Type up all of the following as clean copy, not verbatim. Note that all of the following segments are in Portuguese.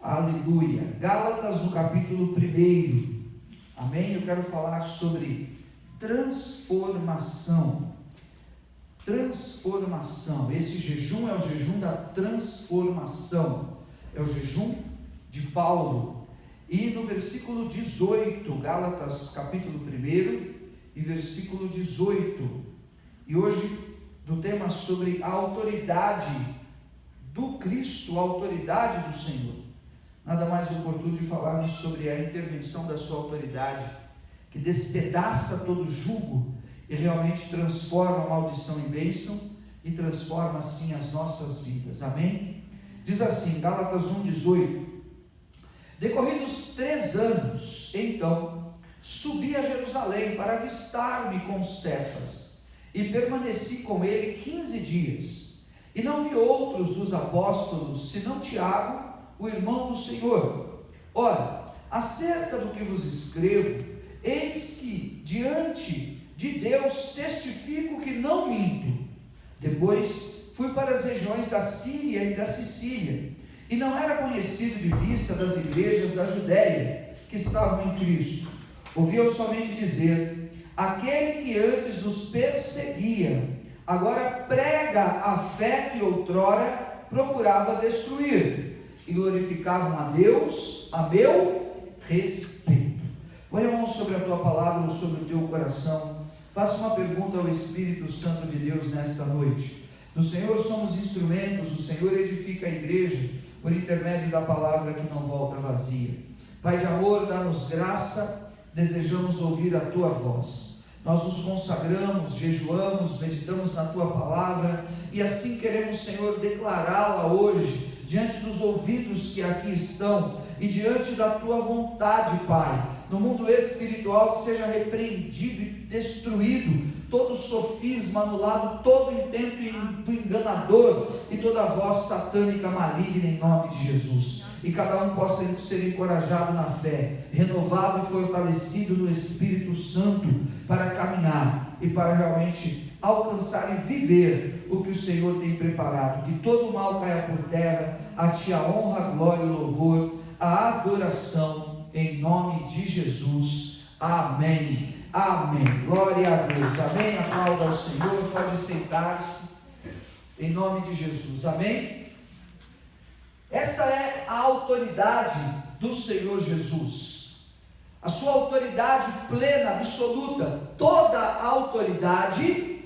Aleluia. Gálatas no capítulo 1. Amém? Eu quero falar sobre transformação. Transformação. Esse jejum é o jejum da transformação. É o jejum de Paulo. E no versículo 18, Gálatas capítulo 1 e versículo 18. E hoje, do tema sobre a autoridade do Cristo, a autoridade do Senhor. Nada mais oportuno de falarmos sobre a intervenção da sua autoridade, que despedaça todo jugo e realmente transforma a maldição em bênção e transforma assim as nossas vidas. Amém? Diz assim, Gálatas 1,18: decorridos 3 anos, então, subi a Jerusalém para avistar-me com Cefas, e permaneci com ele 15 dias, e não vi outros dos apóstolos, senão Tiago, o irmão do Senhor. Ora, acerca do que vos escrevo, eis que diante de Deus testifico que não minto. Depois fui para as regiões da Síria e da Sicília, e não era conhecido de vista das igrejas da Judéia que estavam em Cristo. Ouvi-eu somente dizer: aquele que antes nos perseguia, agora prega a fé que outrora procurava destruir, e glorificavam a Deus a meu respeito. Põe a mão sobre a tua palavra ou sobre o teu coração. Faça uma pergunta ao Espírito Santo de Deus nesta noite. Do Senhor somos instrumentos, o Senhor edifica a igreja por intermédio da palavra que não volta vazia. Pai de amor, dá-nos graça, desejamos ouvir a tua voz. Nós nos consagramos, jejuamos, meditamos na tua palavra e assim queremos, Senhor, declará-la hoje diante dos ouvidos que aqui estão e diante da tua vontade, Pai. No mundo espiritual, que seja repreendido e destruído todo sofisma, anulado todo intento do enganador e toda voz satânica maligna em nome de Jesus. E cada um possa ser encorajado na fé, renovado e fortalecido no Espírito Santo para caminhar e para realmente alcançar e viver o que o Senhor tem preparado. Que todo mal caia por terra, a ti a honra, a glória e o louvor, a adoração, em nome de Jesus. Amém. Amém. Glória a Deus. Amém. Aplauda ao Senhor. Pode sentar-se em nome de Jesus. Amém. Essa é a autoridade do Senhor Jesus, a sua autoridade plena, absoluta, toda a autoridade.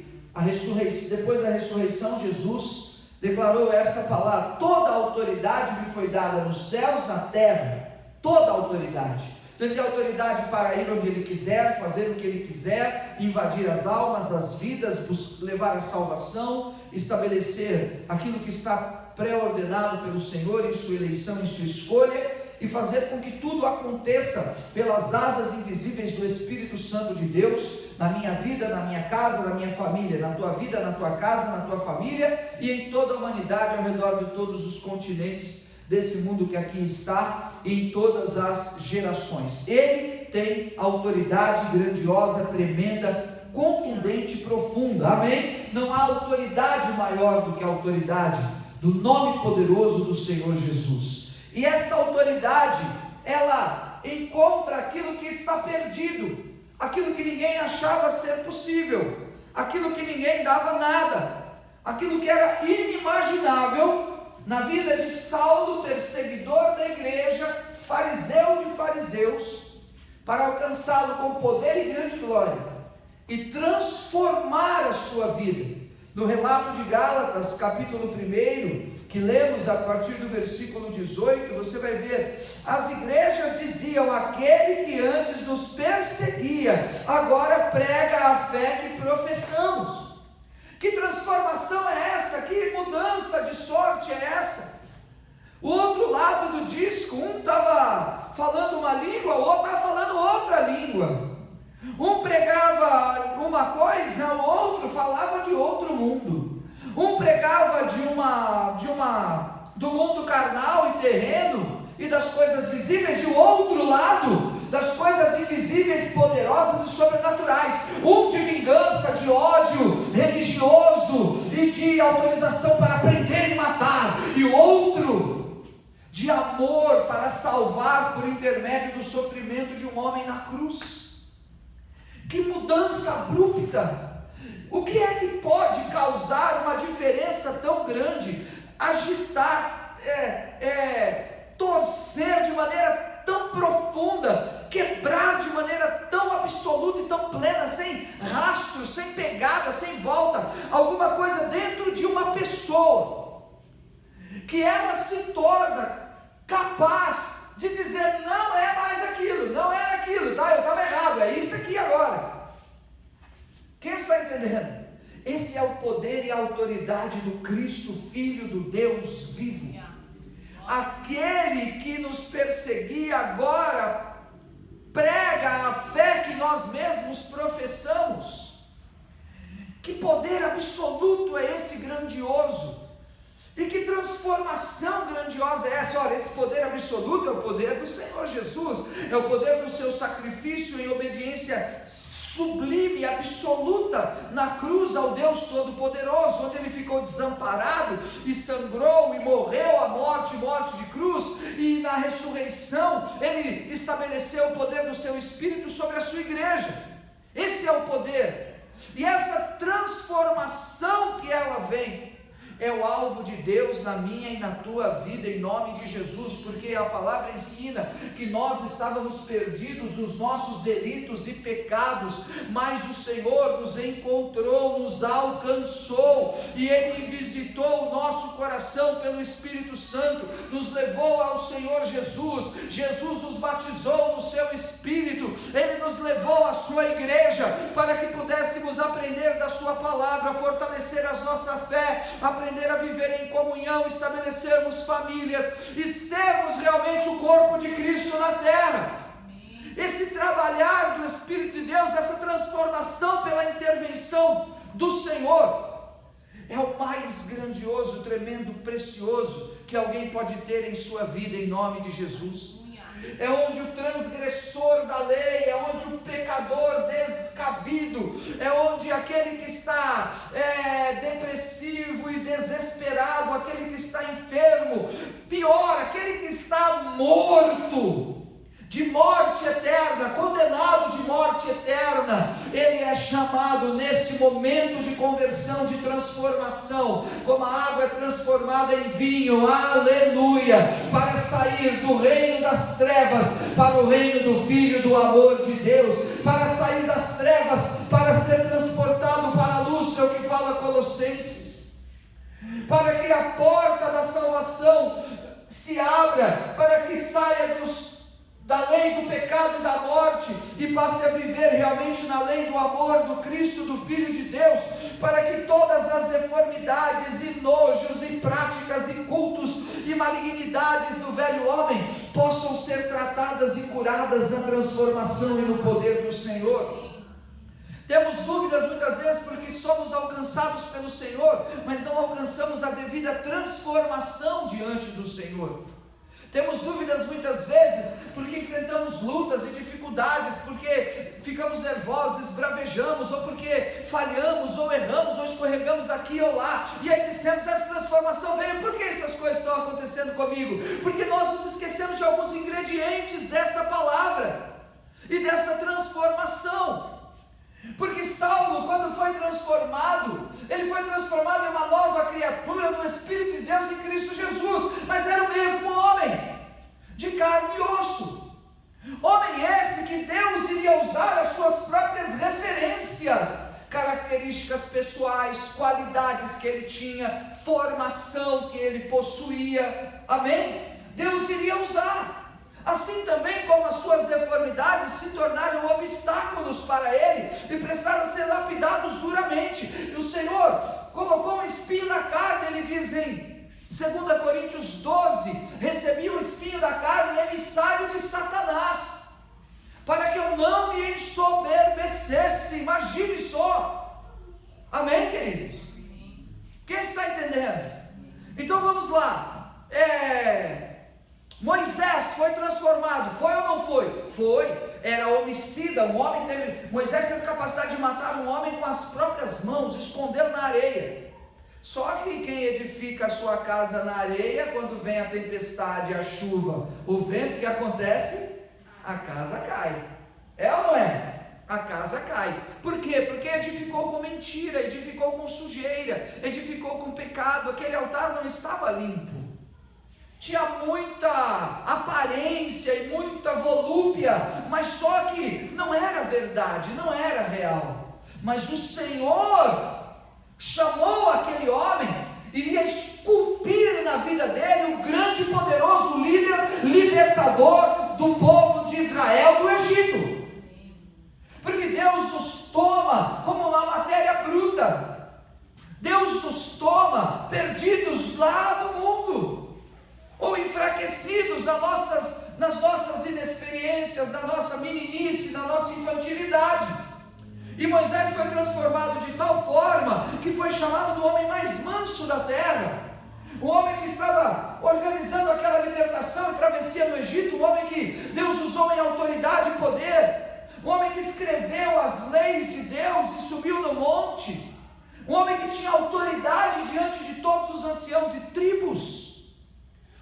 Depois da ressurreição, Jesus declarou esta palavra: toda a autoridade me foi dada nos céus, na terra, toda a autoridade. Então ele tem autoridade para ir onde ele quiser, fazer o que ele quiser, invadir as almas, as vidas, levar a salvação, estabelecer aquilo que está pré-ordenado pelo Senhor em sua eleição, em sua escolha, e fazer com que tudo aconteça pelas asas invisíveis do Espírito Santo de Deus, na minha vida, na minha casa, na minha família, na tua vida, na tua casa, na tua família e em toda a humanidade, ao redor de todos os continentes desse mundo que aqui está, e em todas as gerações. Ele tem autoridade grandiosa, tremenda, contundente e profunda. Amém? Não há autoridade maior do que a autoridade do nome poderoso do Senhor Jesus. E essa autoridade, ela encontra aquilo que está perdido, aquilo que ninguém achava ser possível, aquilo que ninguém dava nada, aquilo que era inimaginável na vida de Saulo, perseguidor da igreja, fariseu de fariseus, para alcançá-lo com poder e grande glória e transformar a sua vida. No relato de Gálatas, capítulo 1, que lemos a partir do versículo 18, você vai ver, as igrejas diziam: aquele que antes nos perseguia, agora prega a fé que professamos. Que transformação é essa? Que mudança de sorte é essa? O outro lado do disco, um estava falando uma língua, o outro estava falando outra língua. Um pregava uma coisa, o outro falava de outro mundo. Um pregava do mundo carnal e terreno e das coisas visíveis, e o outro lado das coisas invisíveis, poderosas e sobrenaturais. Um de vingança, de ódio religioso e de autorização para prender e matar, e o outro de de amor para salvar por intermédio do sofrimento de um homem na cruz. Que mudança abrupta! O que é que pode causar uma diferença tão grande, agitar, torcer de maneira tão profunda, quebrar de maneira tão absoluta e tão plena, sem rastro, sem pegada, sem volta, alguma coisa dentro de uma pessoa, que ela se torna capaz de dizer: não é mais aquilo, não era aquilo, tá? Eu estava errado, é isso aqui agora. Quem está entendendo? Esse é o poder e a autoridade do Cristo, Filho do Deus vivo. Aquele que nos perseguia agora prega a fé que nós mesmos professamos. Que poder absoluto é esse grandioso! E que transformação grandiosa é essa? Olha, esse poder absoluto é o poder do Senhor Jesus, é o poder do seu sacrifício em obediência sublime, absoluta, na cruz ao Deus Todo-Poderoso, onde ele ficou desamparado e sangrou e morreu a morte de cruz, e na ressurreição ele estabeleceu o poder do seu Espírito sobre a sua igreja. Esse é o poder, e essa transformação que ela vem é o alvo de Deus na minha e na tua vida, em nome de Jesus, porque a palavra ensina que nós estávamos perdidos nos nossos delitos e pecados, mas o Senhor nos encontrou, nos alcançou, e Ele visitou o nosso coração pelo Espírito Santo, nos levou ao Senhor Jesus, Jesus nos batizou no seu Espírito, Ele nos levou à sua igreja, para que pudéssemos aprender da sua palavra, fortalecer a nossa fé, aprender a viver em comunhão, estabelecermos famílias e sermos realmente o corpo de Cristo na terra. Esse trabalhar do Espírito de Deus, essa transformação pela intervenção do Senhor, é o mais grandioso, tremendo, precioso que alguém pode ter em sua vida, em nome de Jesus. É onde o transgressor da lei, é onde o pecador descabido, é onde aquele que está depressivo e desesperado, aquele que está enfermo, pior, aquele que está morto, de morte eterna, condenado de morte eterna, ele é chamado nesse momento de conversão, de transformação, como a água é transformada em vinho, aleluia, para sair do reino das trevas para o reino do Filho do amor de Deus, para sair das trevas, para ser transportado para a luz, é o que fala Colossenses, para que a porta da salvação se abra, para que saia da lei do pecado e da morte, e passe a viver realmente na lei do amor do Cristo, do Filho de Deus, para que todas as deformidades e nojos e práticas e cultos e malignidades do velho homem possam ser tratadas e curadas na transformação e no poder do Senhor. Temos dúvidas muitas vezes porque somos alcançados pelo Senhor, mas não alcançamos a devida transformação diante do Senhor. Temos dúvidas muitas vezes porque enfrentamos lutas e dificuldades, porque ficamos nervosos, esbravejamos, ou porque falhamos, ou erramos, ou escorregamos aqui ou lá, e aí dissemos: essa transformação veio, por que essas coisas estão acontecendo comigo? Porque nós nos esquecemos de alguns ingredientes dessa palavra, e dessa transformação. Porque Saulo, quando foi transformado, ele foi transformado em uma nova criatura no Espírito de Deus em Cristo Jesus, mas era o mesmo homem, de carne e osso, homem esse que Deus iria usar as suas próprias referências, características pessoais, qualidades que ele tinha, formação que ele possuía, amém? Deus iria usar. Assim também como as suas deformidades se tornaram obstáculos para ele e precisaram ser lapidados duramente, e o Senhor colocou um espinho na carne. Ele diz em 2 Coríntios 12: recebi o espinho da carne, emissário de Satanás, para que eu não me ensoberbecesse. Imagine só, amém, queridos? Quem está entendendo? Então vamos lá. Moisés foi transformado, foi ou não foi? Foi, era homicida, Moisés teve capacidade de matar um homem com as próprias mãos, escondê-lo na areia. Só que quem edifica a sua casa na areia, quando vem a tempestade, a chuva, o vento, que acontece? A casa cai. É ou não é? A casa cai. Por quê? Porque edificou com mentira, edificou com sujeira, edificou com pecado. Aquele altar não estava limpo. Tinha muita aparência e muita volúpia, mas só que não era verdade, não era real. Mas o Senhor chamou aquele homem, iria esculpir na vida dele o grande e poderoso líder, libertador do povo de Israel do Egito. Porque Deus nos toma como uma matéria bruta. Deus nos toma perdidos lá no mundo, ou enfraquecidos nas nossas inexperiências, na nossa meninice, na nossa infantilidade. E Moisés foi transformado de tal forma que foi chamado do homem mais manso da terra, o homem que estava organizando aquela libertação e travessia no Egito, o homem que Deus usou em autoridade e poder, o homem que escreveu as leis de Deus e subiu no monte, um homem que tinha autoridade diante de todos os anciãos e tribos,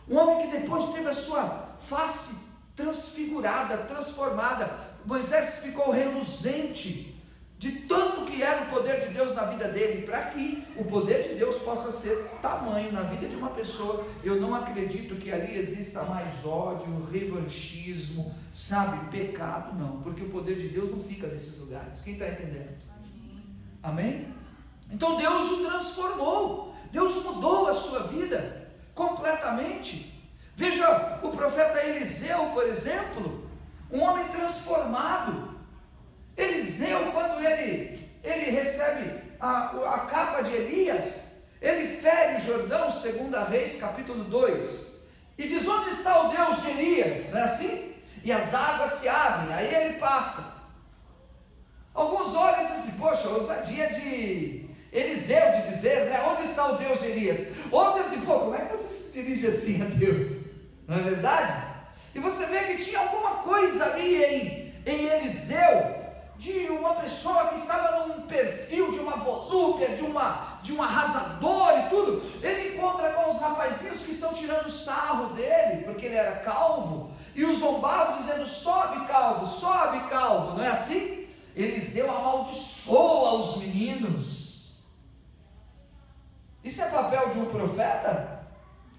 um homem que depois teve a sua face transfigurada, transformada. Moisés ficou reluzente de tanto que era o poder de Deus na vida dele. Para que o poder de Deus possa ser tamanho na vida de uma pessoa, eu não acredito que ali exista mais ódio, revanchismo, sabe, pecado, não, porque o poder de Deus não fica nesses lugares. Quem está entendendo? Amém? Então Deus o transformou, Deus mudou a sua vida completamente. Veja o profeta Eliseu, por exemplo, um homem transformado. Eliseu, quando ele recebe a capa de Elias, ele fere o Jordão, 2 Reis, capítulo 2, e diz: onde está o Deus de Elias? Não é assim? E as águas se abrem, aí ele passa. Alguns olham e dizem assim: poxa, ousadia de Eliseu de dizer, né? Onde está o Deus de Elias? Ou você assim: pô, como é que você se dirige assim a Deus? Não é verdade? E você vê que tinha alguma coisa ali em Eliseu, de uma pessoa que estava num perfil de uma volúpia, de um arrasador e tudo. Ele encontra com os rapazinhos que estão tirando sarro dele, porque ele era calvo, e o zombavam dizendo: sobe calvo, não é assim? Eliseu amaldiçoa os meninos. Isso é papel de um profeta?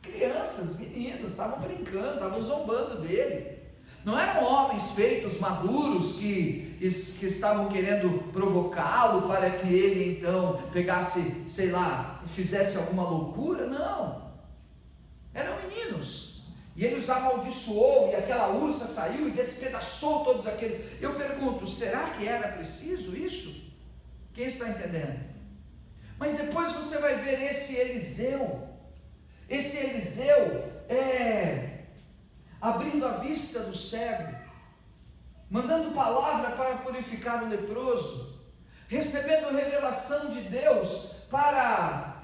Crianças, meninos, estavam brincando, estavam zombando dele. Não eram homens feitos, maduros, que estavam querendo provocá-lo para que ele então pegasse, sei lá, fizesse alguma loucura. Não, eram meninos. E ele os amaldiçoou, e aquela ursa saiu e despedaçou todos aqueles. Eu pergunto: será que era preciso isso? Quem está entendendo? Mas depois você vai ver esse Eliseu abrindo a vista do cego, mandando palavra para purificar o leproso, recebendo revelação de Deus para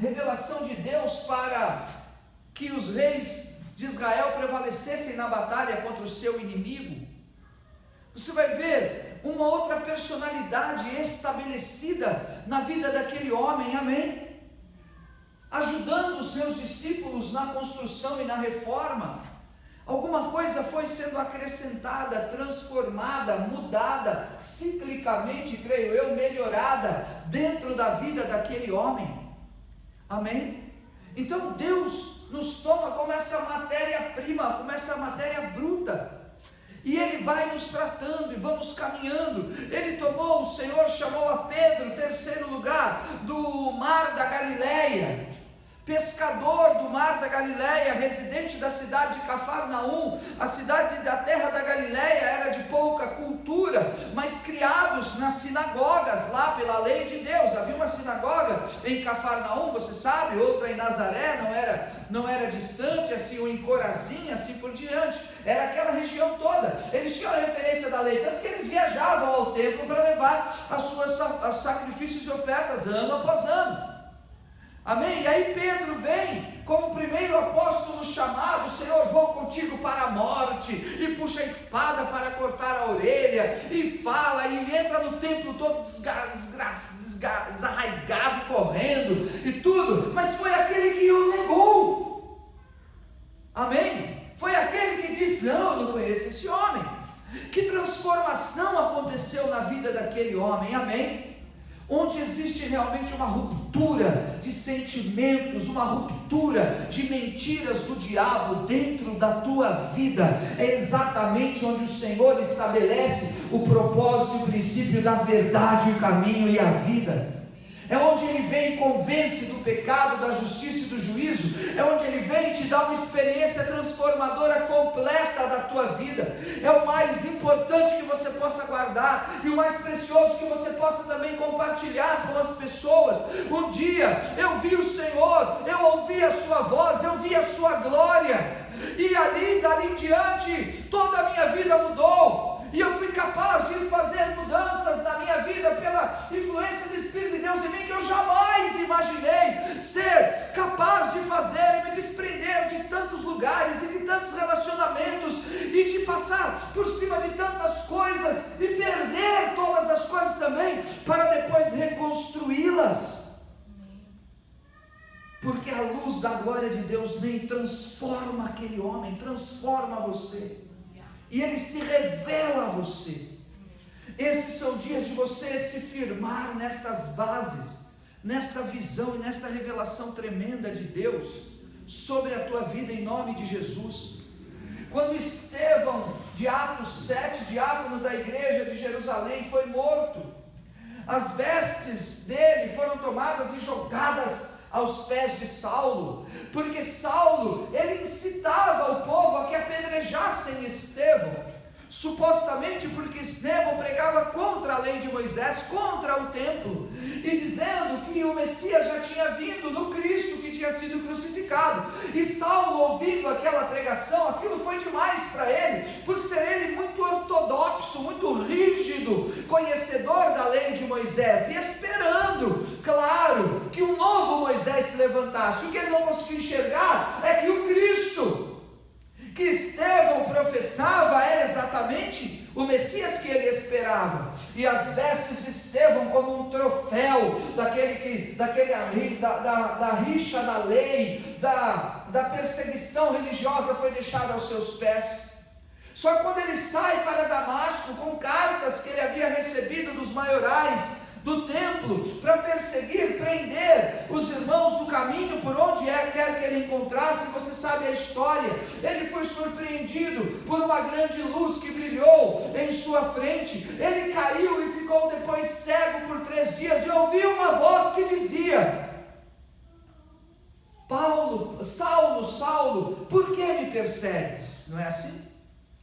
que os reis de Israel prevalecessem na batalha contra o seu inimigo. Você vai ver uma outra personalidade estabelecida na vida daquele homem, amém? Ajudando os seus discípulos na construção e na reforma. Alguma coisa foi sendo acrescentada, transformada, mudada, ciclicamente, creio eu, melhorada dentro da vida daquele homem, amém? Então Deus nos toma como essa matéria-prima, como essa matéria bruta, e Ele vai nos tratando e vamos caminhando. O Senhor chamou a Pedro, terceiro lugar, do mar da Galileia, pescador do mar da Galileia, residente da cidade de Cafarnaum. A cidade da terra da Galileia era de pouca cultura, mas criados nas sinagogas, lá pela lei de Deus. Havia uma sinagoga em Cafarnaum, você sabe, outra em Nazaré, não era distante, assim, ou em Corazim, assim por diante, era aquela região toda. Eles tinham a referência da lei, tanto que eles viajavam ao templo para levar as suas sacrifícios e ofertas ano após ano. Amém? E aí Pedro vem como primeiro apóstolo chamado: Senhor, vou contigo para a morte, e puxa a espada para cortar a orelha, e fala, e entra no templo todo desarraigado, correndo, e tudo. Mas visão, eu não conheço esse homem. Que transformação aconteceu na vida daquele homem, amém? Onde existe realmente uma ruptura de sentimentos, uma ruptura de mentiras do diabo dentro da tua vida, é exatamente onde o Senhor estabelece o propósito e o princípio da verdade, o caminho e a vida. É onde Ele vem e convence do pecado, da justiça e do juízo. É onde Ele vem e te dá uma experiência transformadora completa da tua vida. É o mais importante que você possa guardar e o mais precioso que você possa também compartilhar com as pessoas. Um dia eu vi o Senhor, eu ouvi a sua voz, eu vi a sua glória, e dali em diante toda a minha vida mudou. E eu fui capaz de fazer mudanças na minha vida pela influência do Espírito de Deus em mim, que eu jamais imaginei ser capaz de fazer e me desprender de tantos lugares e de tantos relacionamentos e de passar por cima de tantas coisas e perder todas as coisas também para depois reconstruí-las. Porque a luz da glória de Deus vem e transforma aquele homem, transforma você. E Ele se revela a você. Esses são dias de você se firmar nestas bases, nesta visão e nesta revelação tremenda de Deus sobre a tua vida, em nome de Jesus. Quando Estevão, de Atos 7, diácono da igreja de Jerusalém, foi morto, as vestes dele foram tomadas e jogadas aos pés de Saulo, porque Saulo, ele incitava o povo a que apedrejassem Estevão, supostamente porque Estevão pregava contra a lei de Moisés, contra o templo, e dizendo que o Messias já tinha vindo no Cristo que tinha sido crucificado. E Saulo, ouvindo aquela pregação, aquilo foi demais para ele, por ser ele muito ortodoxo, muito rígido, conhecedor da lei de Moisés, e esperando, claro, que um novo Moisés se levantasse. O que ele não conseguiu enxergar é que o Cristo que Estevão professava era exatamente o Messias que ele esperava, e as vestes de Estevão, como um troféu da rixa da lei, da perseguição religiosa, foi deixada aos seus pés. Só que quando ele sai para Damasco com cartas que ele havia recebido dos maiorais do templo, para perseguir, prender os irmãos do caminho por onde quer que ele encontrasse, você sabe a história, ele foi surpreendido por uma grande luz que brilhou em sua frente, ele caiu e ficou depois cego por 3 dias, e ouviu uma voz que dizia: Saulo, Saulo, por que me persegues? Não é assim?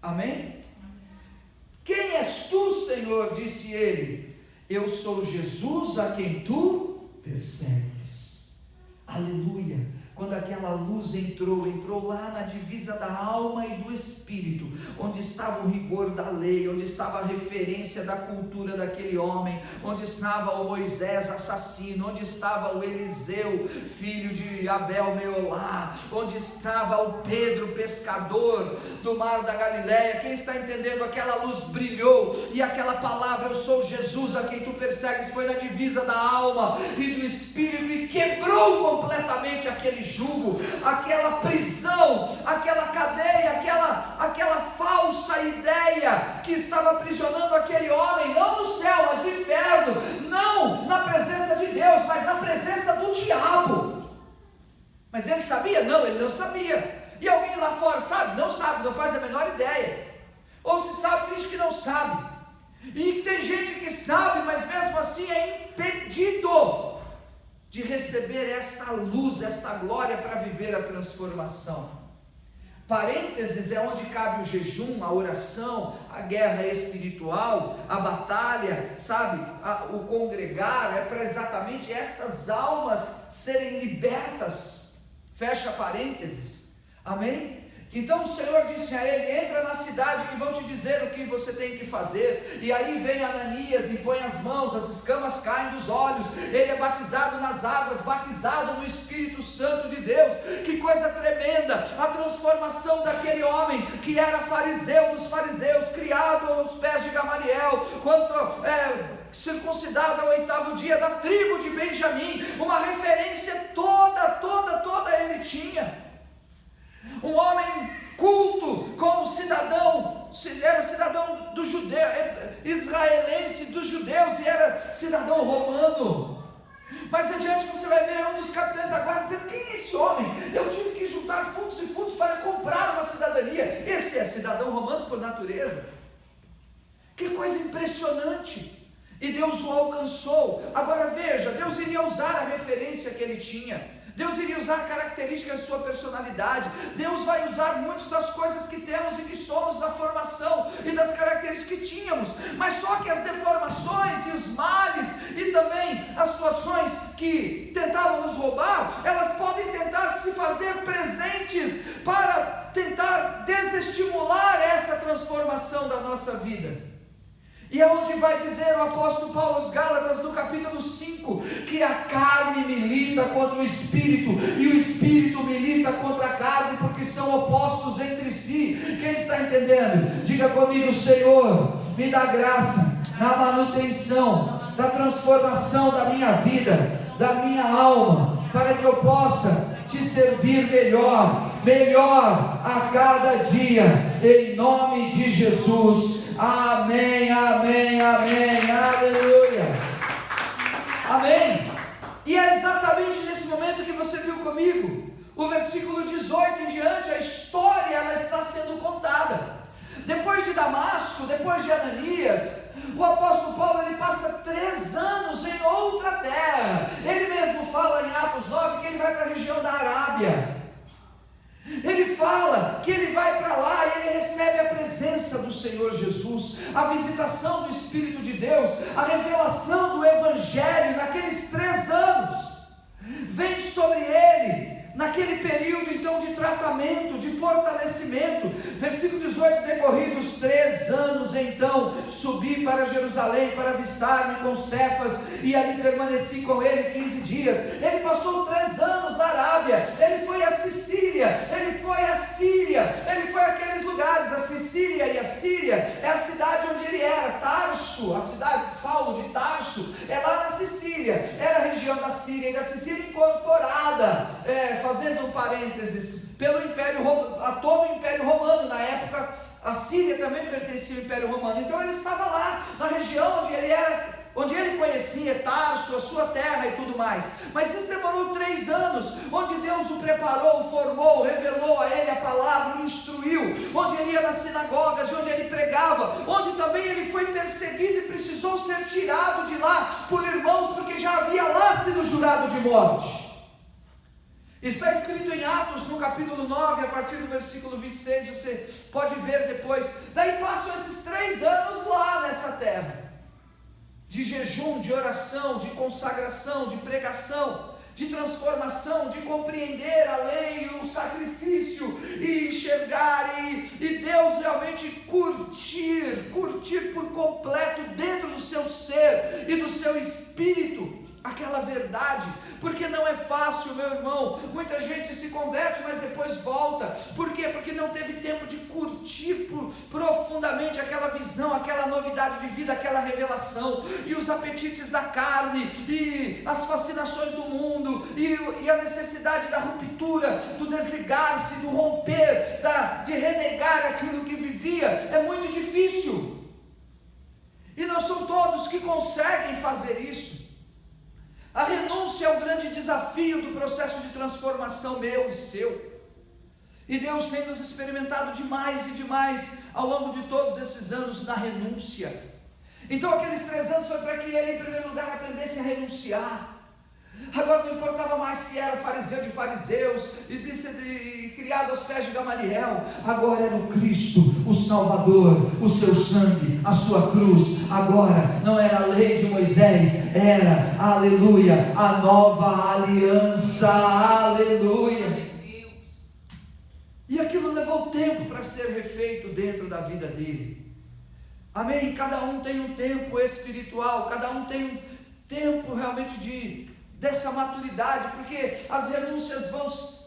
Amém? Quem és tu, Senhor? Disse ele: eu sou Jesus a quem tu persegues. Aleluia. Quando aquela luz entrou lá na divisa da alma e do espírito, onde estava o rigor da lei, onde estava a referência da cultura daquele homem, onde estava o Moisés assassino, onde estava o Eliseu, filho de Abel Meolá, onde estava o Pedro pescador do mar da Galileia. Quem está entendendo? Aquela luz brilhou, e aquela palavra, eu sou Jesus a quem tu persegues, foi na divisa da alma e do espírito, e quebrou completamente aquele jugo, aquela prisão, aquela cadeia, aquela falsa ideia que estava aprisionando aquele homem, não no céu, mas no inferno, não na presença de Deus, mas na presença do diabo. Mas ele sabia? Não, ele não sabia. E alguém lá fora sabe? Não sabe, não faz a menor ideia, ou se sabe, finge que não sabe. E tem gente que sabe, mas mesmo assim é impedido de receber esta luz, esta glória para viver a transformação. Parênteses é onde cabe o jejum, a oração, a guerra espiritual, a batalha, sabe, o congregar, é para exatamente estas almas serem libertas. Fecha parênteses, amém? Então o Senhor disse a ele: entra na cidade que vão te dizer o que você tem que fazer. E aí vem Ananias e põe as mãos, as escamas caem dos olhos, ele é batizado nas águas, batizado no Espírito Santo de Deus. Que coisa tremenda, a transformação daquele homem que era fariseu dos fariseus, criado aos pés de Gamaliel, circuncidado ao 8º dia, da tribo de Benjamim, uma referência toda ele tinha. Um homem culto, como cidadão do judeu, israelense dos judeus, e era cidadão romano. Mas adiante você vai ver um dos capitães da guarda dizendo: quem é esse homem? Eu tive que juntar fundos e fundos para comprar uma cidadania. Esse é cidadão romano por natureza. Que coisa impressionante. E Deus o alcançou. Agora veja, Deus iria usar a referência que ele tinha. Deus iria usar características de sua personalidade. Deus vai usar muitas das coisas que temos e que somos da formação e das características que tínhamos. Mas só que as deformações e os males e também as situações que tentavam nos roubar, elas podem tentar se fazer presentes para tentar desestimular essa transformação da nossa vida. E é onde vai dizer o apóstolo Paulo aos Gálatas, no capítulo 5, que a carne milita contra o Espírito, e o Espírito milita contra a carne, porque são opostos entre si. Quem está entendendo? Diga comigo: Senhor, me dá graça na manutenção da transformação da minha vida, da minha alma, para que eu possa te servir melhor a cada dia, em nome de Jesus. Amém, amém, amém, aleluia, amém. E é exatamente nesse momento que você viu comigo, o versículo 18 em diante, a história ela está sendo contada. Depois de Damasco, depois de Ananias, o apóstolo Paulo ele passa 3 anos em outra terra. Ele mesmo fala em Atos 9 que ele vai para a região da Arábia. Ele fala que ele vai para lá e ele recebe a presença do Senhor Jesus, a visitação do Espírito de Deus, a revelação do Evangelho naqueles 3 anos, vem sobre ele, naquele período então de tratamento, de fortalecimento. Versículo 18: decorridos 3 anos, então subi para Jerusalém para avistar-me com Cefas, e ali permaneci com ele 15 dias. Ele passou 3 anos na Arábia, ele foi a Sicília, ele foi a Síria, ele foi àqueles lugares. A Sicília e a Síria é a cidade onde ele era. Tarso, a cidade de Saulo de Tarso, é lá na Sicília, era a região da Síria e da Sicília incorporada, fazendo um parênteses, pelo Império Romano, a todo o Império Romano. Na época a Síria também pertencia ao Império Romano. Então ele estava lá na região onde ele era, onde ele conhecia Tarso, a sua terra e tudo mais. Mas isso demorou 3 anos, onde Deus o preparou, formou, revelou a ele a palavra, o instruiu, onde ele ia nas sinagogas, onde ele pregava, onde também ele foi perseguido e precisou ser tirado de lá por irmãos, porque já havia lá sido jurado de morte. Está escrito em Atos, no capítulo 9, a partir do versículo 26, você pode ver depois. Daí passam esses 3 anos lá nessa terra, de jejum, de oração, de consagração, de pregação, de transformação, de compreender a lei, o sacrifício, e enxergar, e Deus realmente curtir por completo dentro do seu ser e do seu espírito aquela verdade. Porque não é fácil, meu irmão. Muita gente se converte, mas depois volta. Por quê? Porque não teve tempo de curtir profundamente aquela visão, aquela novidade de vida, aquela revelação, e os apetites da carne, e as fascinações do mundo, e a necessidade da ruptura, do desligar-se, do romper, de renegar aquilo que vivia. É muito difícil, e não são todos que conseguem fazer isso. A renúncia é o grande desafio do processo de transformação meu e seu. E Deus tem nos experimentado demais e demais ao longo de todos esses anos na renúncia. Então aqueles 3 anos foi para que ele, em primeiro lugar, aprendesse a renunciar. Agora não importava mais se era fariseu de fariseus e criado aos pés de Gamaliel. Agora era o Cristo, o Salvador, o seu sangue, a sua cruz. Agora não era a lei de Moisés, era, aleluia, a nova aliança, aleluia. E aquilo levou tempo para ser refeito dentro da vida dele. Amém? Cada um tem um tempo espiritual, cada um tem um tempo realmente dessa maturidade, porque as renúncias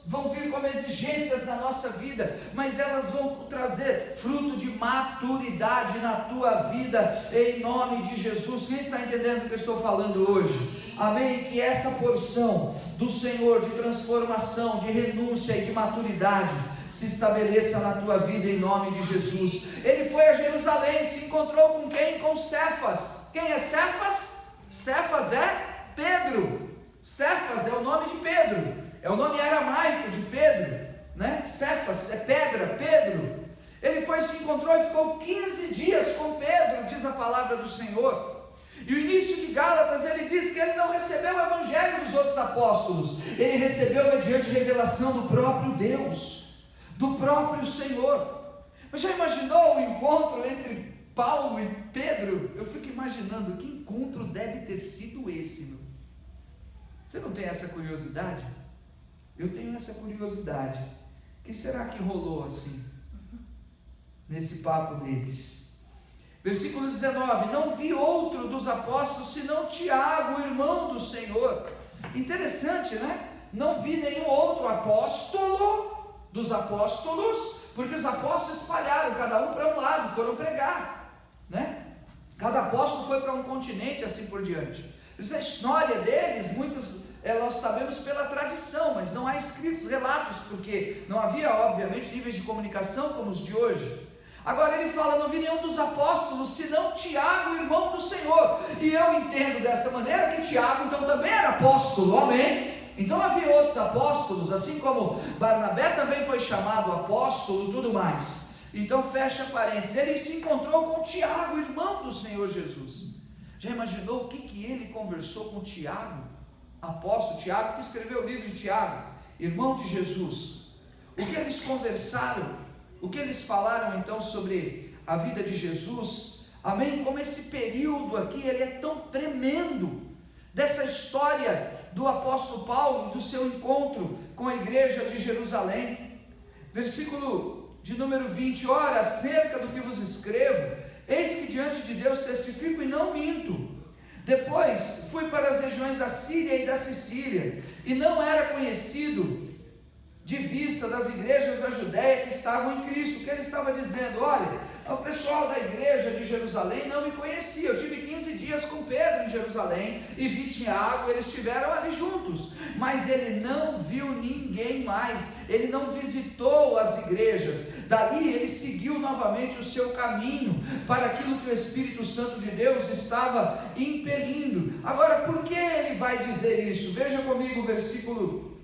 vão vir como exigências na nossa vida, mas elas vão trazer fruto de maturidade na tua vida, em nome de Jesus. Quem está entendendo o que eu estou falando hoje? Amém? Que essa porção do Senhor de transformação, de renúncia e de maturidade se estabeleça na tua vida em nome de Jesus. Ele foi a Jerusalém, se encontrou com quem? Com Cefas. Quem é Cefas? Cefas é Pedro. Cefas é o nome de Pedro, é o nome aramaico de Pedro, né? Cefas é pedra, Pedro. Ele foi, se encontrou e ficou 15 dias com Pedro, diz a palavra do Senhor. E o início de Gálatas, ele diz que ele não recebeu o evangelho dos outros apóstolos, ele recebeu mediante revelação do próprio Deus, do próprio Senhor. Mas já imaginou o encontro entre Paulo e Pedro? Eu fico imaginando que encontro deve ter sido esse, meu. Você não tem essa curiosidade? Eu tenho essa curiosidade. O que será que rolou assim, nesse papo deles? Versículo 19: não vi outro dos apóstolos senão Tiago, irmão do Senhor. Interessante, né? Não vi nenhum outro apóstolo dos apóstolos, porque os apóstolos espalharam, cada um para um lado, foram pregar, né? Cada apóstolo foi para um continente, assim por diante. Isso é a história deles, muitos nós sabemos pela tradição, mas não há escritos relatos, porque não havia, obviamente, níveis de comunicação como os de hoje. Agora ele fala: não vi nenhum dos apóstolos, senão Tiago, irmão do Senhor. E eu entendo dessa maneira que Tiago então também era apóstolo, amém? Então havia outros apóstolos, assim como Barnabé também foi chamado apóstolo e tudo mais. Então fecha parênteses, ele se encontrou com Tiago, irmão do Senhor Jesus. Já imaginou o que ele conversou com Tiago? Apóstolo Tiago, que escreveu o livro de Tiago, irmão de Jesus. O que eles conversaram? O que eles falaram então sobre a vida de Jesus? Amém? Como esse período aqui, ele é tão tremendo, dessa história do apóstolo Paulo, do seu encontro com a igreja de Jerusalém. Versículo de número 20: ora, acerca do que vos escrevo, eis que diante de Deus testifico e não minto. Depois fui para as regiões da Síria e da Sicília, e não era conhecido de vista das igrejas da Judéia que estavam em Cristo. O que ele estava dizendo? Olha, o pessoal da igreja de Jerusalém não me conhecia. Eu tive 15 dias com Pedro em Jerusalém e vi Tiago, eles estiveram ali juntos, mas ele não viu ninguém mais, ele não visitou as igrejas. Dali ele seguiu novamente o seu caminho para aquilo que o Espírito Santo de Deus estava impelindo. Agora, por que ele vai dizer isso? Veja comigo o versículo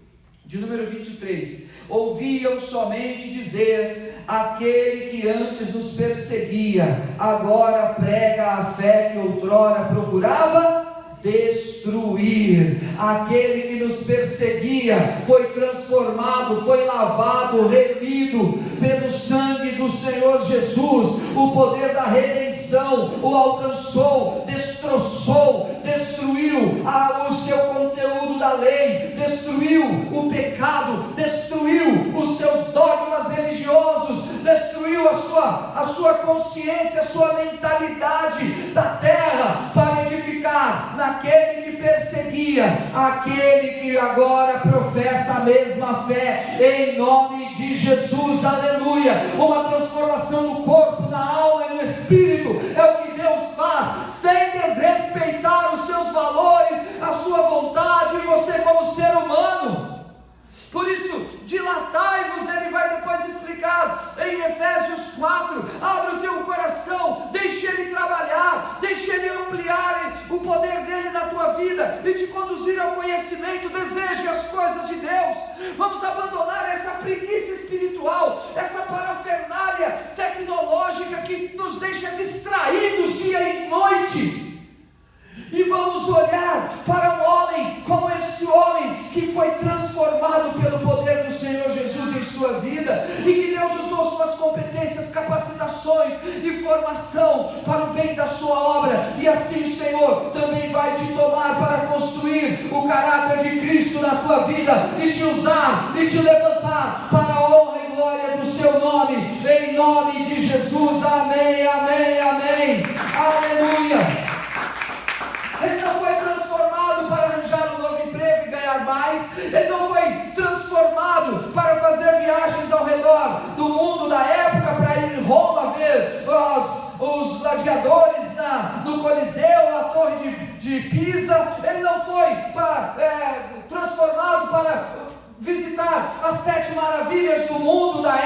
de número 23: ouviam somente dizer: aquele que antes nos perseguia, agora prega a fé que outrora procurava destruir. Aquele que nos perseguia foi transformado, foi lavado, remido pelo sangue do Senhor Jesus. O poder da redenção o alcançou, destroçou, destruiu o seu conteúdo da lei, destruiu o pecado, destruiu os seus dogmas religiosos, destruiu a sua consciência, a sua mentalidade da terra, para edificar naquele que perseguia, aquele que agora professa a mesma fé, em nome de Jesus, aleluia. Uma transformação do corpo, na alma e no espírito, é o que Deus faz, sem desrespeitar os seus valores, a sua vontade, e você como ser humano. Por isso, dilatai-vos, ele vai depois explicar em Efésios 4, abre o teu coração, deixe ele trabalhar, deixe ele ampliar o poder dele na tua vida, e te conduzir ao conhecimento. Deseje as coisas de Deus. Vamos abandonar essa preguiça espiritual, essa parafernália tecnológica que nos deixa distraídos dia e noite, e vamos olhar para um homem como este homem, que foi transformado pelo poder do Senhor Jesus em sua vida, e que Deus usou suas competências, capacitações e formação para o bem da sua obra. E assim o Senhor também vai te tomar para construir o caráter de Cristo na tua vida, e te usar e te levantar para a honra e glória do seu nome, em nome de Jesus. Amém, amém, amém, aleluia. Ele não foi transformado para arranjar um novo emprego e ganhar mais. Ele não foi transformado para fazer viagens ao redor do mundo da época, para ir em Roma ver os gladiadores no Coliseu, na torre de Pisa. Ele não foi transformado para visitar as 7 maravilhas do mundo da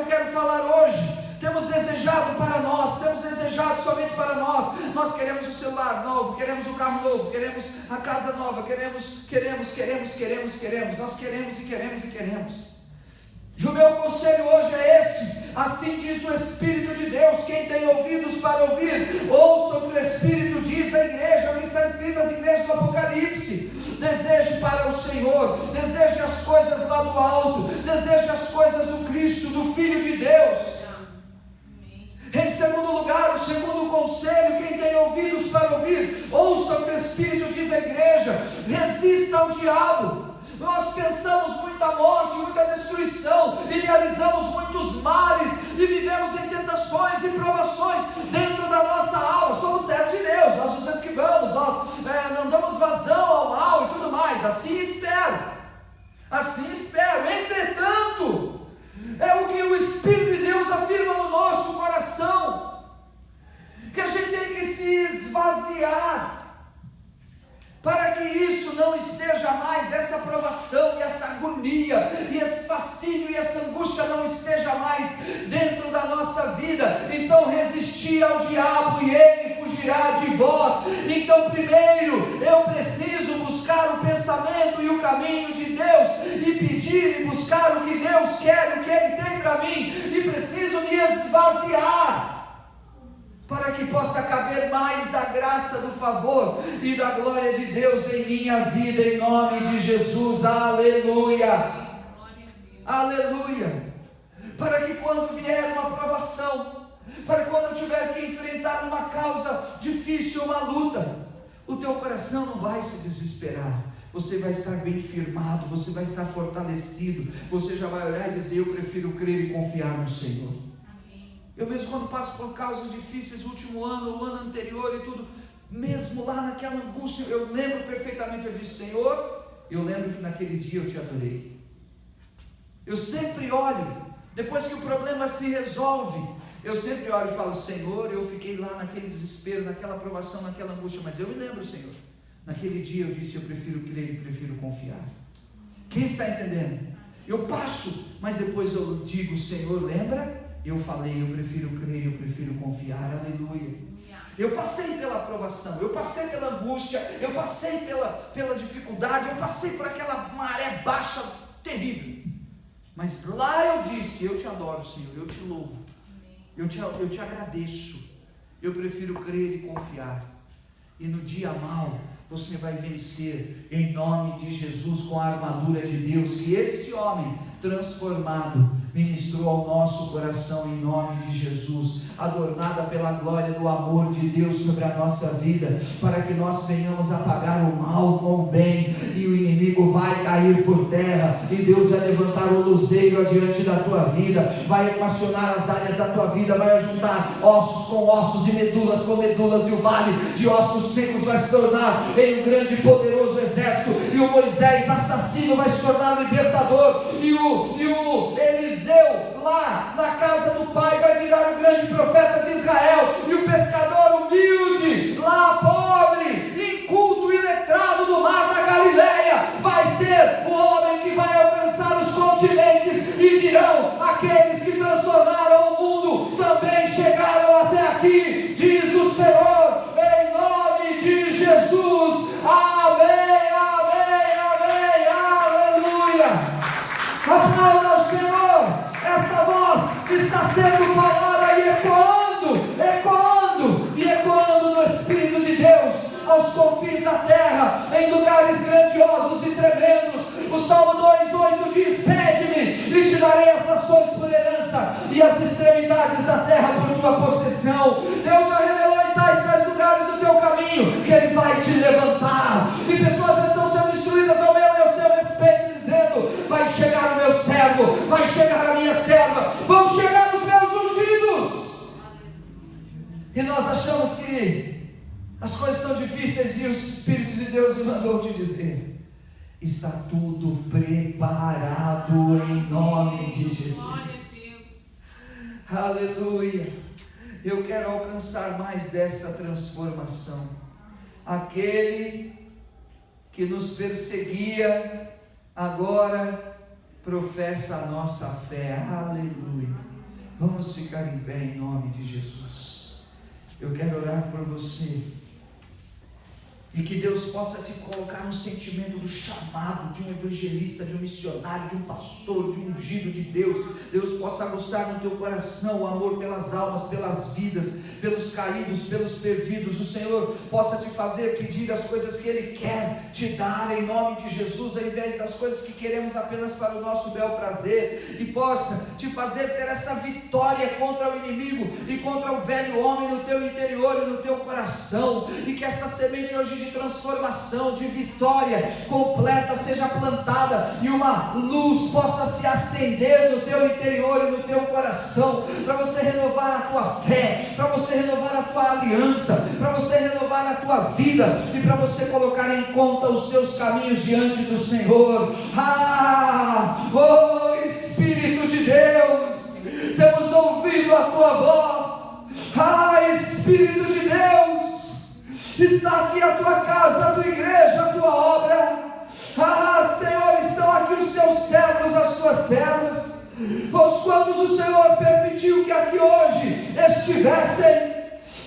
eu quero falar hoje. Temos desejado para nós, temos desejado somente para nós. Nós queremos o celular novo, queremos o carro novo, queremos a casa nova, queremos. Nós queremos e queremos. E o meu conselho hoje é esse: assim diz o Espírito de Deus. Quem tem ouvidos para ouvir, ouça o que o Espírito diz à igreja, o que está escrito às igrejas do Apocalipse. Deseje para o Senhor, deseje as coisas lá do alto, deseje as coisas do Cristo, do Filho de Deus. Em segundo lugar, o segundo conselho: quem tem ouvidos para ouvir, ouça o que o Espírito diz à igreja. Resista ao diabo. Nós pensamos muita morte, muita destruição, idealizamos muitos males e vivemos em tentações e provações dentro da nossa alma. Somos servos de Deus, nós nos esquivamos, nós não damos vazão ao mal e tudo mais. Assim espero. Entretanto, é o que o Espírito de Deus afirma no nosso coração, que a gente tem que se esvaziar, para que isso não esteja mais, essa provação e essa agonia, e esse fascínio e essa angústia não esteja mais dentro da nossa vida. Então resistir ao diabo e ele fugirá de vós. Então primeiro eu preciso buscar o pensamento e o caminho de Deus, e pedir e buscar o que Deus quer, o que Ele tem para mim, e preciso me esvaziar, para que possa caber mais da graça, do favor e da glória de Deus em minha vida, em nome de Jesus. Aleluia, aleluia. Para que quando vier uma provação, para quando eu tiver que enfrentar uma causa difícil, uma luta, o teu coração não vai se desesperar, você vai estar bem firmado, você vai estar fortalecido, você já vai olhar e dizer: eu prefiro crer e confiar no Senhor. Eu mesmo, quando passo por causas difíceis, o último ano, o ano anterior e tudo, mesmo lá naquela angústia, eu lembro perfeitamente, eu disse: Senhor, eu lembro que naquele dia eu te adorei. Eu sempre olho, depois que o problema se resolve, eu sempre olho e falo: Senhor, eu fiquei lá naquele desespero, naquela provação, naquela angústia, mas eu me lembro, Senhor, naquele dia eu disse: eu prefiro crer e prefiro confiar. Quem está entendendo? Eu passo, mas depois eu digo: Senhor, lembra? Eu falei: eu prefiro crer, eu prefiro confiar. Aleluia. Eu passei pela provação, eu passei pela angústia, eu passei pela dificuldade, eu passei por aquela maré baixa terrível, mas lá eu disse: eu te adoro, Senhor, eu te louvo, eu te agradeço, eu prefiro crer e confiar. E no dia mau você vai vencer em nome de Jesus, com a armadura de Deus que esse homem transformado ministrou ao nosso coração, em nome de Jesus, adornada pela glória do amor de Deus sobre a nossa vida, para que nós venhamos a pagar o mal com o bem, e o inimigo vai cair por terra, e Deus vai levantar o luzeiro adiante da tua vida, vai equacionar as áreas da tua vida, vai juntar ossos com ossos e medulas com medulas, e o vale de ossos secos vai se tornar em um grande e poderoso exército, e o Moisés assassino vai se tornar libertador, e o Eliseu lá na casa do pai vai virar o grande profeta de Israel, e o pescador humilde lá, pobre, inculto e letrado do mar da Galileia, vai ser o homem que vai alcançar os continentes, e dirão: aqueles que transtornaram o mundo também chegaram até aqui, diz o Senhor, em nome de Jesus. Amém, amém, amém, aleluia. Aplauda ao Senhor essa voz que está sendo falada e ecoando no Espírito de Deus aos confins da terra, em lugares grandiosos e tremendos. O Salmo 2:8 diz: pede-me e te darei as nações por herança, e as extremidades da terra por tua possessão. Deus já revelou em tais lugares do teu caminho que Ele vai te levantar, e pessoas já estão sendo instruídas ao meu e ao seu respeito, dizendo: vai chegar o meu servo, vai chegar a minha serva, vão chegar os meus ungidos. E nós achamos que as coisas estão difíceis, e o Espírito de Deus me mandou te dizer: está tudo preparado em nome de Jesus. Aleluia. Eu quero alcançar mais desta transformação. Aquele que nos perseguia agora professa a nossa fé. Aleluia. Vamos ficar em pé em nome de Jesus. Eu quero orar por você. E que Deus possa te colocar no sentimento do chamado de um evangelista, de um missionário, de um pastor, de um ungido de Deus. Deus possa aguçar no teu coração o amor pelas almas, pelas vidas, pelos caídos, pelos perdidos. O Senhor possa te fazer pedir as coisas que Ele quer te dar em nome de Jesus, ao invés das coisas que queremos apenas para o nosso bel prazer. E possa te fazer ter essa vitória contra o inimigo e contra o velho homem no teu interior e no teu coração. E que essa semente hoje de transformação, de vitória completa seja plantada e uma luz possa se acender no teu interior e no teu coração, para você renovar a tua fé, para você renovar a tua aliança, para você renovar a tua vida e para você colocar em conta os teus caminhos diante do Senhor. Oh Espírito de Deus, temos ouvido a tua voz. Espírito de Deus, está aqui a tua casa, a tua igreja, a tua obra. Senhor, estão aqui os teus servos, as tuas servas, os quantos o Senhor permitiu que aqui hoje estivessem.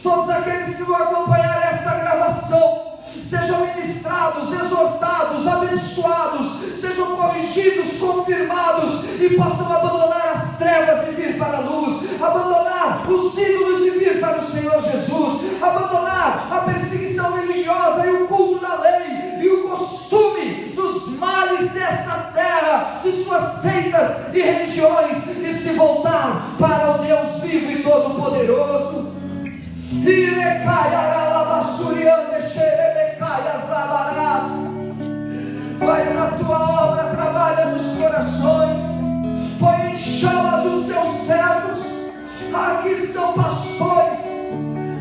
Todos aqueles que vão acompanhar esta gravação sejam ministrados, exortados, abençoados, sejam corrigidos, confirmados e possam abandonar as trevas e vir para a luz, abandonar os ídolos e vir para o Senhor Jesus, abandonar a perseguição religiosa e o culto da lei e o costume dos males desta terra, de suas seitas e religiões, e se voltar para o Deus vivo e todo-poderoso. Faz a tua obra, trabalha nos corações, põe em chamas os teus servos. Aqui estão pastores,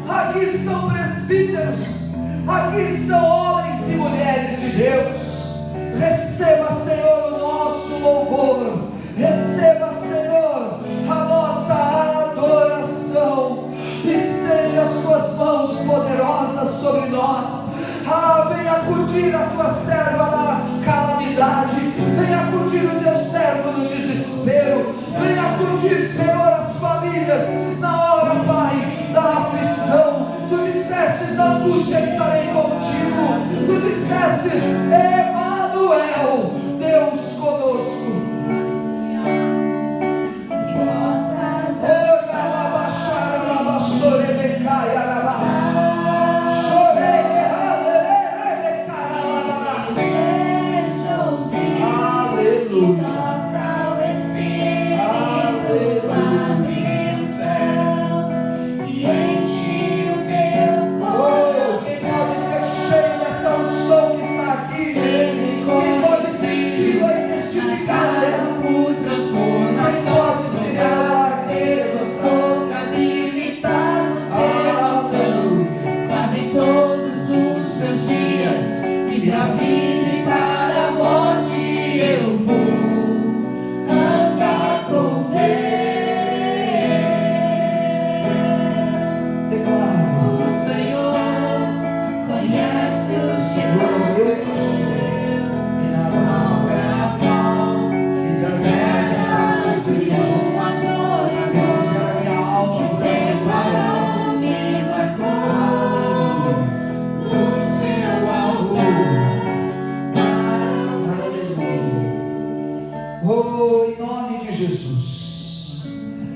aqui estão presbíteros, aqui estão homens e mulheres de Deus. Receba, Senhor, o nosso louvor, receba, Senhor, a nossa adoração. Estende as tuas mãos poderosas sobre nós. Venha acudir a tua serva na calamidade, venha acudir o teu servo no desespero, venha acudir, Senhor, as famílias na hora, Pai, da aflição. Tu dissestes, na angústia estarei contigo. Tu dissestes, Emanuel, Deus conosco.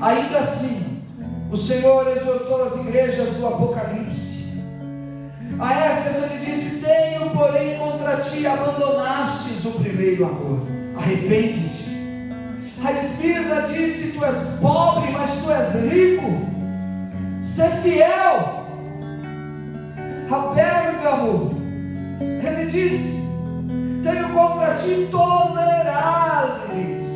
Ainda assim, o Senhor exortou as igrejas do Apocalipse. A Éfeso ele disse: tenho porém contra ti, abandonastes o primeiro amor, arrepende-te. A Esmirna disse: tu és pobre, mas tu és rico, sê fiel. A Pérgamo ele disse: tenho contra ti, tolerar-lhes.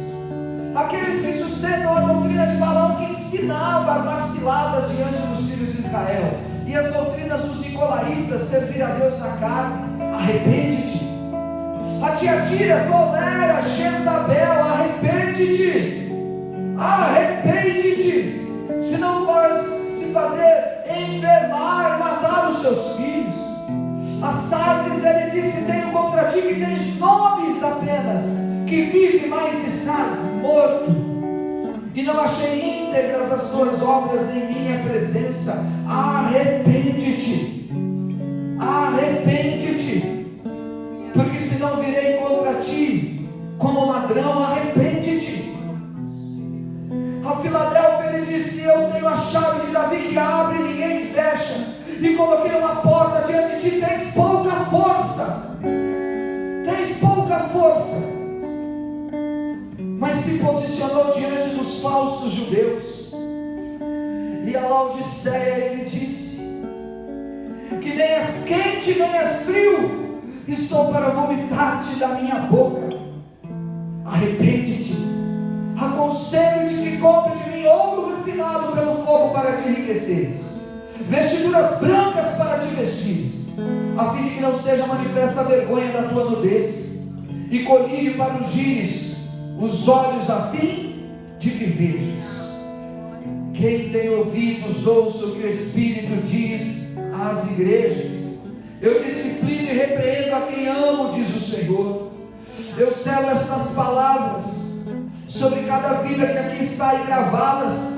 Aqueles que sustentam a doutrina de Balaão, que ensinava a armar ciladas diante dos filhos de Israel, e as doutrinas dos nicolaítas, servir a Deus na carne, arrepende-te. A Tiatira tolera Jezabel, arrepende-te, arrepende-te, se não vais se fazer enfermar, matar os seus filhos. A Sardes ele disse: tenho contra ti que tens nomes apenas, que vive, mas estás morto. E não achei íntegras as tuas obras em minha presença. Arrepende-te, arrepende-te, porque senão virei contra ti como ladrão. Arrepende-te. A Filadélfia, ele disse: eu tenho a chave de Davi que abre e ninguém fecha, e coloquei uma porta diante de ti. Tens pouca força, tens pouca força. Mas se posicionou diante dos falsos judeus. E a Laodiceia, ele disse que nem és quente nem és frio, estou para vomitar-te da minha boca. Arrepende-te, aconselho-te que compre de mim ouro refinado pelo fogo para te enriqueceres, vestiduras brancas para te vestires, a fim de que não seja manifesta a vergonha da tua nudez, e colírio para ungires os olhos, a fim de que vejas. Quem tem ouvidos, ouça o que o Espírito diz às igrejas. Eu disciplino e repreendo a quem amo, diz o Senhor. Eu selo essas palavras sobre cada vida que aqui está e gravadas,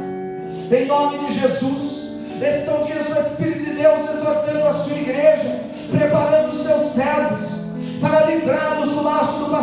em nome de Jesus. Esses são dias do Espírito de Deus exortando a sua igreja, preparando os seus servos para livrá-los do laço do